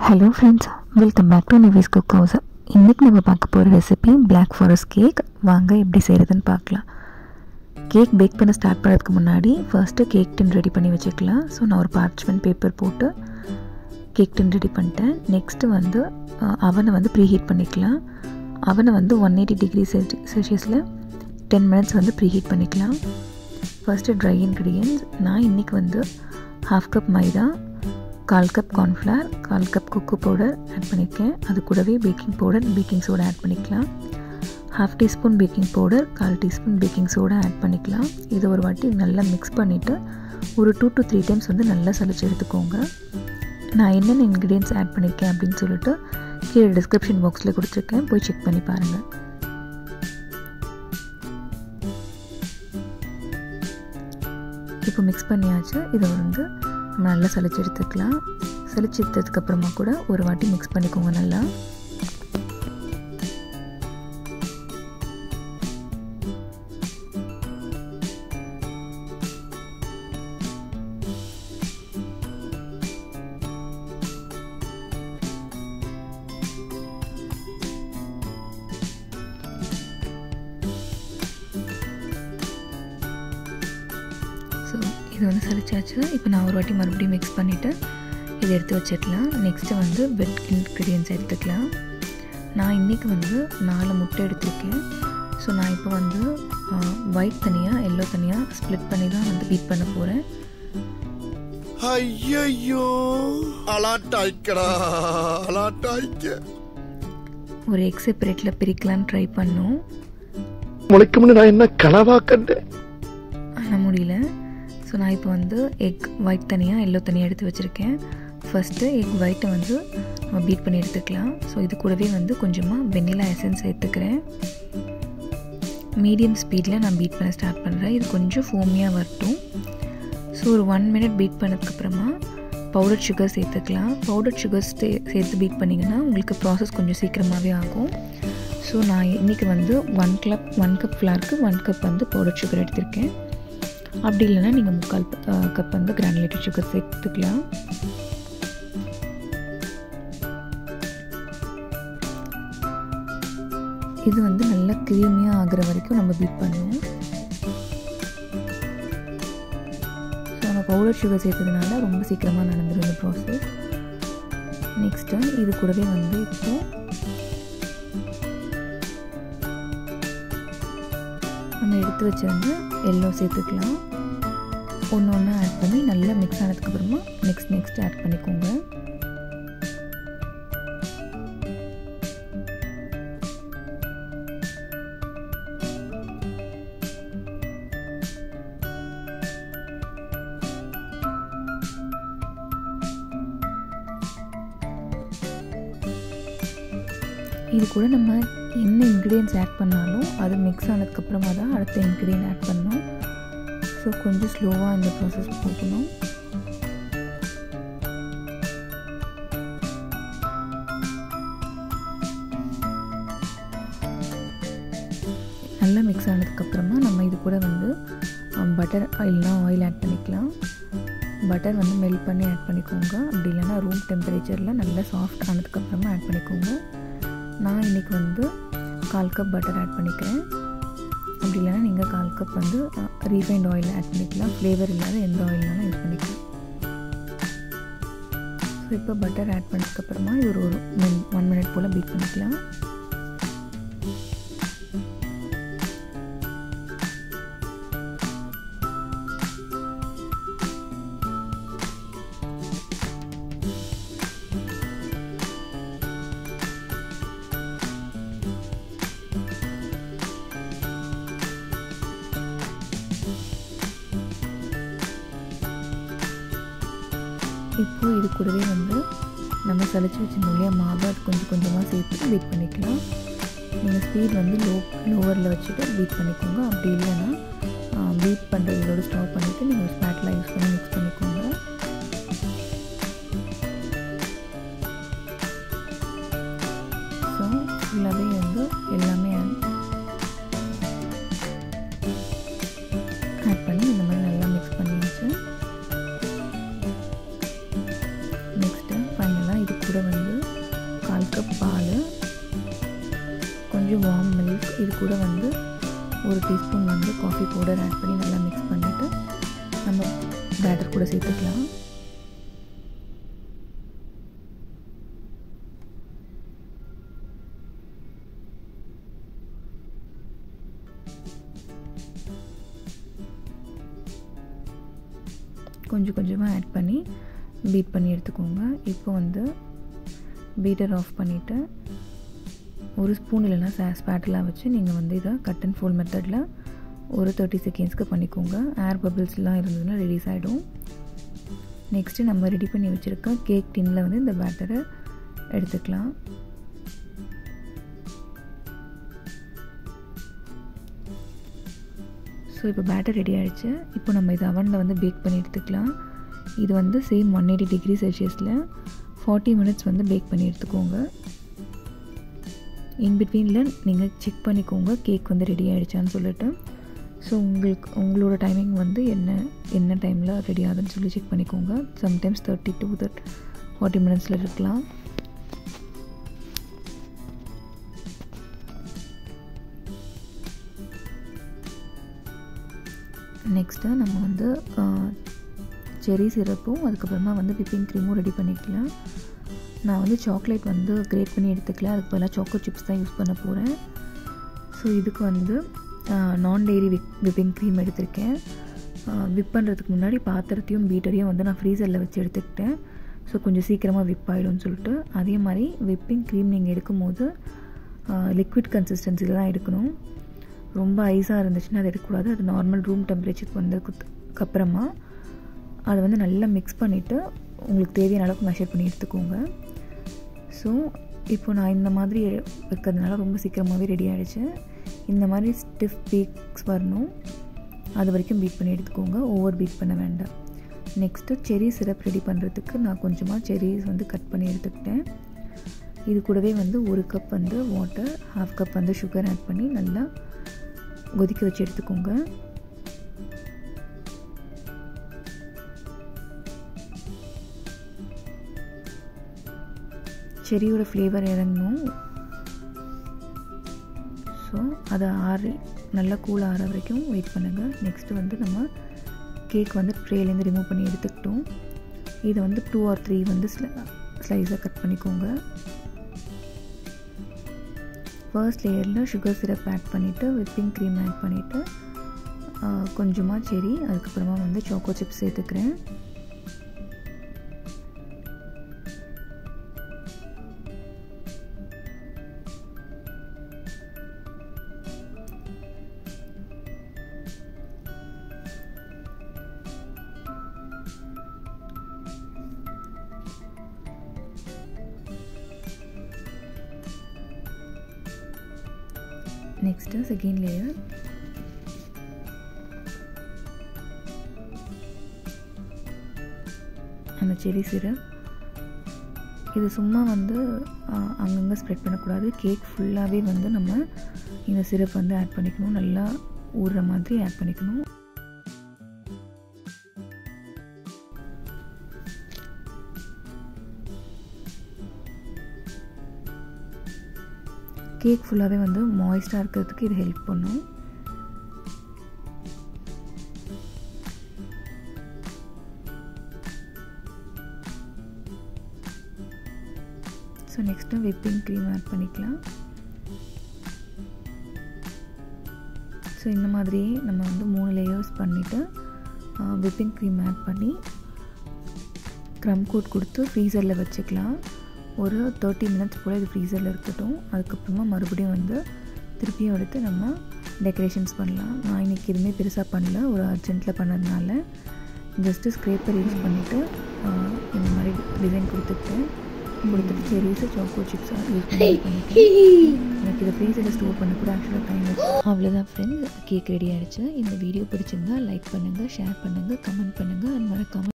Hello friends, welcome back to Nivi's cook house. இன்றைக்கி நம்ம பார்க்க போகிற ரெசிபி பிளாக் ஃபாரஸ்ட் கேக். வாங்க எப்படி செய்கிறதுன்னு பார்க்கலாம். கேக் பேக் பண்ண ஸ்டார்ட் பண்ணுறதுக்கு முன்னாடி ஃபர்ஸ்ட்டு கேக் டின் ரெடி பண்ணி வச்சுக்கலாம். ஸோ நான் ஒரு பார்ச்மெண்ட் பேப்பர் போட்டு கேக் டின் ரெடி பண்ணிட்டேன். நெக்ஸ்ட்டு வந்து அவனை வந்து ப்ரீஹீட் பண்ணிக்கலாம். அவனை வந்து 180 டிகிரி செல்சியஸில் 10 மினிட்ஸ் வந்து ப்ரீஹீட் பண்ணிக்கலாம். First dry ingredients. நான் இன்றைக்கி வந்து 1/2 cup maida, 1/4 cup cornflour, 1/4 cup cocoa powder add பண்ணியிருக்கேன். அது கூடவே baking powder, baking soda add பண்ணிக்கலாம். 1/2 teaspoon baking powder, 1/4 teaspoon baking soda add பண்ணிக்கலாம். இதை ஒரு வாட்டி நல்லா மிக்ஸ் பண்ணிவிட்டு ஒரு 2 to 3 டைம்ஸ் வந்து நல்லா சலிச்சு எடுத்துக்கோங்க. நான் என்னென்ன இன்க்ரீடியன்ட்ஸ் ஆட் பண்ணியிருக்கேன் அப்படின்னு சொல்லிட்டு கீழே டிஸ்கிரிப்ஷன் பாக்ஸில் கொடுத்துருக்கேன், போய் செக் பண்ணி பாருங்கள். இப்போ மிக்ஸ் பண்ணியாச்சு. இதை வந்து நம்ம நல்லா சலிச்சு எடுத்துக்கலாம். சலிச்சு எடுத்ததுக்கப்புறமா கூட ஒரு வாட்டி மிக்ஸ் பண்ணிக்கோங்க நல்லா. ஸோ இது வந்து சலிச்சாச்சு. இப்போ நான் ஒரு வாட்டி மறுபடியும் மிக்ஸ் பண்ணிவிட்டு இதை எடுத்து வச்சிடலாம். நெக்ஸ்ட்டு வந்து வெட் இன்க்ரீடியன்ட்ஸ் எடுத்துக்கலாம். நான் இன்றைக்கி வந்து 4 முட்டை எடுத்துருக்கேன். ஸோ நான் இப்போ வந்து ஒயிட் தனியாக எல்லோ தனியாக ஸ்ப்ளிட் பண்ணி தான் வந்து பீட் பண்ண போகிறேன். ஐயோ ஒரு எக் செப்பரேட்டில் பிரிக்கலான்னு ட்ரை பண்ணோம். முளைக்கும்னு நான் என்ன கனவா கண்டேன், ஆனால் முடியல. ஸோ நான் இப்போ வந்து எக் ஒயிட் தனியாக எல்லோ தனியாக எடுத்து வச்சுருக்கேன். ஃபஸ்ட்டு எக் ஒயிட்டை வந்து நம்ம பீட் பண்ணி எடுத்துக்கலாம். ஸோ இது கூடவே வந்து கொஞ்சமாக வெண்ணிலா எசன்ஸ் எடுத்துக்கிறேன். மீடியம் ஸ்பீடில் நான் பீட் பண்ண ஸ்டார்ட் பண்ணுறேன். இது கொஞ்சம் ஃபோமியாக வரட்டும். ஸோ ஒரு 1 மினிட் பீட் பண்ணதுக்கப்புறமா பவுடர் சுகர் சேர்த்துக்கலாம். பவுடர் சுகர் சேர்த்து பீட் பண்ணிங்கன்னா உங்களுக்கு ப்ராசஸ் கொஞ்சம் சீக்கிரமாகவே ஆகும். ஸோ நான் இன்றைக்கி வந்து 1 கப் ஃப்ளாருக்கு 1 கப் வந்து பவுடர் சுகர் எடுத்திருக்கேன். அப்படி இல்லைன்னா நீங்கள் 3/4 கப் வந்து கிரானுலேட்டட் சுகர் சேர்த்துக்கலாம். இது வந்து நல்லா க்ரீமியாக ஆகிற வரைக்கும் நம்ம பீட் பண்ணுவோம். ஸோ நம்ம பவுடர் சுகர் சேர்த்ததுனால ரொம்ப சீக்கிரமாக நடந்துடும் இந்த ப்ராசஸ். நெக்ஸ்ட்டு இது கூடவே வந்து இப்போது நம்ம எடுத்து வச்சிருந்து எல்லோ சேர்த்துக்கலாம். ஒன்று ஒன்று ஆட் பண்ணி நல்லா மிக்ஸ் ஆனதுக்கப்புறமா நெக்ஸ்ட் ஆட் பண்ணிக்கோங்க. இது கூட நம்ம என்ன இன்க்ரீடியன்ட்ஸ் ஆட் பண்ணாலும் அது மிக்ஸ் ஆனதுக்கப்புறமா தான் அடுத்த இன்க்ரீடியன்ட் ஆட் பண்ணணும். ஸோ கொஞ்சம் ஸ்லோவாக இந்த ப்ராசஸ் போகணும். நல்லா மிக்ஸ் ஆனதுக்கப்புறமா நம்ம இது கூட வந்து பட்டர் இல்லைனா ஆயில் ஆட் பண்ணிக்கலாம். பட்டர் வந்து மெல்ட் பண்ணி ஆட் பண்ணிக்கோங்க. அப்படி இல்லைனா ரூம் டெம்பரேச்சரில் நல்லா சாஃப்ட் ஆனதுக்கப்புறமா ஆட் பண்ணிக்கோங்க. நான் இன்றைக்கி வந்து 1/4 கப் பட்டர் ஆட் பண்ணிக்கிறேன். அப்படி இல்லைனா நீங்கள் 1/4 கப் வந்து ரீஃபைண்ட் ஆயில் ஆட் பண்ணிக்கலாம். ஃப்ளேவர் இல்லாத எந்த ஆயில்னாலும் யூஸ் பண்ணிக்கலாம். ஸோ இப்போ பட்டர் ஆட் பண்ணதுக்கப்புறமா இது ஒரு 1 மினிட் போல் பீட் பண்ணிக்கலாம். இப்போது இது கூடவே வந்து நம்ம சலிச்சு வச்சிருந்தோம் இல்லையா மாவை, அது கொஞ்சம் கொஞ்சமாக சேர்த்து பீட் பண்ணிக்கலாம். நீங்கள் ஸ்பீட் வந்து லோவரில் வச்சுட்டு பீட் பண்ணிக்கோங்க. அப்படி இல்லைன்னா பீட் பண்ணுறதோடு ஸ்டாப் பண்ணிவிட்டு நீங்கள் ஸ்பேட்டில் யூஸ் பண்ணி மிக்ஸ் பண்ணிக்கோங்க. ஸோ ஃபுல்லாகவே வந்து எல்லாமே ஆட் பண்ணி இந்த மாதிரி நல்லா மிக்ஸ் பண்ணியாச்சு. கொஞ்சம் வார்ம் மில்க், இது கூட வந்து 1 டீஸ்பூன் வந்து காஃபி பவுடர் ஆட் பண்ணி நல்லா மிக்ஸ் பண்ணிவிட்டு நம்ம பேட்டர் கூட சேர்த்துக்கலாம். கொஞ்சம் கொஞ்சமாக ஆட் பண்ணி பீட் பண்ணி எடுத்துக்கோங்க. இப்போ வந்து பீட்டர் ஆஃப் பண்ணிவிட்டு ஒரு ஸ்பூன் இல்லைன்னா ஸ்பேட்டெலாம் வச்சு நீங்கள் வந்து இதை கட் அண்ட் ஃபோல்ட் மெத்தடில் ஒரு 30 செகண்ட்ஸ்க்கு பண்ணிக்கோங்க. ஏர் பபிள்ஸ்லாம் இருந்ததுன்னா ரிலீஸ் ஆகிடும். நெக்ஸ்ட்டு நம்ம ரெடி பண்ணி வச்சுருக்க கேக் டின்னில் வந்து இந்த பேட்டரை எடுத்துக்கலாம். ஸோ இப்போ பேட்டர் ரெடி ஆகிடுச்சு. இப்போ நம்ம இதை அவனில் வந்து பேக் பண்ணி எடுத்துக்கலாம். இது வந்து சேம் 180 டிகிரி செல்சியஸில் 40 மினிட்ஸ் வந்து பேக் பண்ணி எடுத்துக்கோங்க. இன்பிட்வீனில் நீங்கள் செக் பண்ணிக்கோங்க கேக் வந்து ரெடி ஆகிடுச்சான்னு சொல்லிட்டு. ஸோ உங்களோட டைமிங் வந்து என்ன டைமில் ரெடி ஆகுதுன்னு சொல்லி செக் பண்ணிக்கோங்க. சம்டைம்ஸ் 30 to 40 மினிட்ஸில் இருக்கலாம். நெக்ஸ்ட்டு நம்ம வந்து செரி சிரப்பும் அதுக்கப்புறமா வந்து விப்பிங் க்ரீமும் ரெடி பண்ணிக்கலாம். நான் வந்து சாக்லேட் வந்து கிரேட் பண்ணி எடுத்துக்கல, அதுக்கு பதிலாக சாக்கோ சிப்ஸ் தான் யூஸ் பண்ண போகிறேன். ஸோ இதுக்கு வந்து நான் டெய்ரி விப்பிங் க்ரீம் எடுத்திருக்கேன். விப் பண்ணுறதுக்கு முன்னாடி பாத்திரத்தையும் பீட்டரையும் வந்து நான் ஃப்ரீசரில் வச்சு எடுத்துக்கிட்டேன். ஸோ கொஞ்சம் சீக்கிரமாக விப் ஆகிடும்னு சொல்லிட்டு. அதே மாதிரி விப்பிங் க்ரீம் நீங்கள் எடுக்கும்போது லிக்விட் கன்சிஸ்டன்சியில் தான் எடுக்கணும். ரொம்ப ஐஸாக இருந்துச்சுன்னா அது எடுக்கக்கூடாது. அது நார்மல் ரூம் டெம்பரேச்சருக்கு வந்ததுக்கப்புறமா அதை வந்து நல்லா மிக்ஸ் பண்ணிவிட்டு உங்களுக்கு தேவையான அளவுக்கு மெஷர் பண்ணி எடுத்துக்கோங்க. ஸோ இப்போ நான் இந்த மாதிரி வைக்கிறதுனால ரொம்ப சீக்கிரமாகவே ரெடி ஆகிடுச்சு. இந்த மாதிரி ஸ்டிஃப் பீக்ஸ் வரணும், அது வரைக்கும் பீட் பண்ணி எடுத்துக்கோங்க. ஓவர் பீட் பண்ண வேண்டாம். நெக்ஸ்ட்டு செரி சிரப் ரெடி பண்ணுறதுக்கு நான் கொஞ்சமாக செரிஸ் வந்து கட் பண்ணி எடுத்துக்கிட்டேன். இது கூடவே வந்து 1 கப் வந்து வாட்டர், 1/2 கப் வந்து சுகர் ஆட் பண்ணி நல்லா கொதிக்க வச்சு எடுத்துக்கோங்க. செரியோட ஃப்ளேவர் இறங்கணும். ஸோ அதை நல்லா கூல் ஆற வரைக்கும் வெயிட் பண்ணுங்கள். நெக்ஸ்ட்டு வந்து நம்ம கேக் வந்து ட்ரேலேருந்து ரிமூவ் பண்ணி எடுத்துக்கிட்டோம். இதை வந்து 2 or 3 வந்து ஸ்லைஸாக கட் பண்ணிக்கோங்க. ஃபர்ஸ்ட் லேயரில் சுகர் சிரப் ஆட் பண்ணிவிட்டு விப்பிங் க்ரீம் ஆட் பண்ணிவிட்டு கொஞ்சமாக செரி, அதுக்கப்புறமா வந்து சாக்கோ சிப்ஸ் சேர்த்துக்கிறேன். நெக்ஸ்ட்டு செகண்ட் லேயர் அந்த செரி சிரப். இது சும்மா வந்து அங்கங்கே ஸ்ப்ரெட் பண்ணக்கூடாது. கேக் ஃபுல்லாகவே வந்து நம்ம இந்த சிரப் வந்து ஆட் பண்ணிக்கணும். நல்லா ஊறுற மாதிரி ஆட் பண்ணிக்கணும். கேக் ஃபுல்லாகவே வந்து மாய்ஸ்டாக இருக்கிறதுக்கு இது ஹெல்ப் பண்ணும். So next whipping cream add பண்ணிக்கலாம். ஸோ இந்த மாதிரியே நம்ம வந்து 3 லேயர்ஸ் பண்ணிவிட்டு விப்பிங் க்ரீம் ஆட் பண்ணி க்ரம் கோட் கொடுத்து ஃப்ரீசரில் வச்சுக்கலாம். ஒரு 30 மினிட்ஸ் போல் இது ஃப்ரீசரில் இருக்கட்டும். அதுக்கப்புறமா மறுபடியும் வந்து திருப்பியும் எடுத்து நம்ம டெக்கரேஷன்ஸ் பண்ணலாம். நான் இன்றைக்கி எதுவுமே பெருசாக பண்ணல, ஒரு அர்ஜென்ட்டில் பண்ணதுனால ஜஸ்ட்டு ஸ்க்ரேப்பர் யூஸ் பண்ணிவிட்டு இந்த மாதிரி டிசைன் கொடுத்துட்டு செரிஸு சாக்கோ சிப்ஸாக யூஸ் பண்ணிட்டு எனக்கு இதை ஃப்ரீசரில் ஸ்டோர் பண்ண கூட ஆக்சுவலாக டைம் இருக்குது. அவ்வளோதான் ஃப்ரெண்ட்ஸ், கேக் ரெடி ஆகிடுச்சு. இந்த வீடியோ பிடிச்சிருந்தா லைக் பண்ணுங்கள், ஷேர் பண்ணுங்கள், கமெண்ட் பண்ணுங்கள். அது மறக்காமல்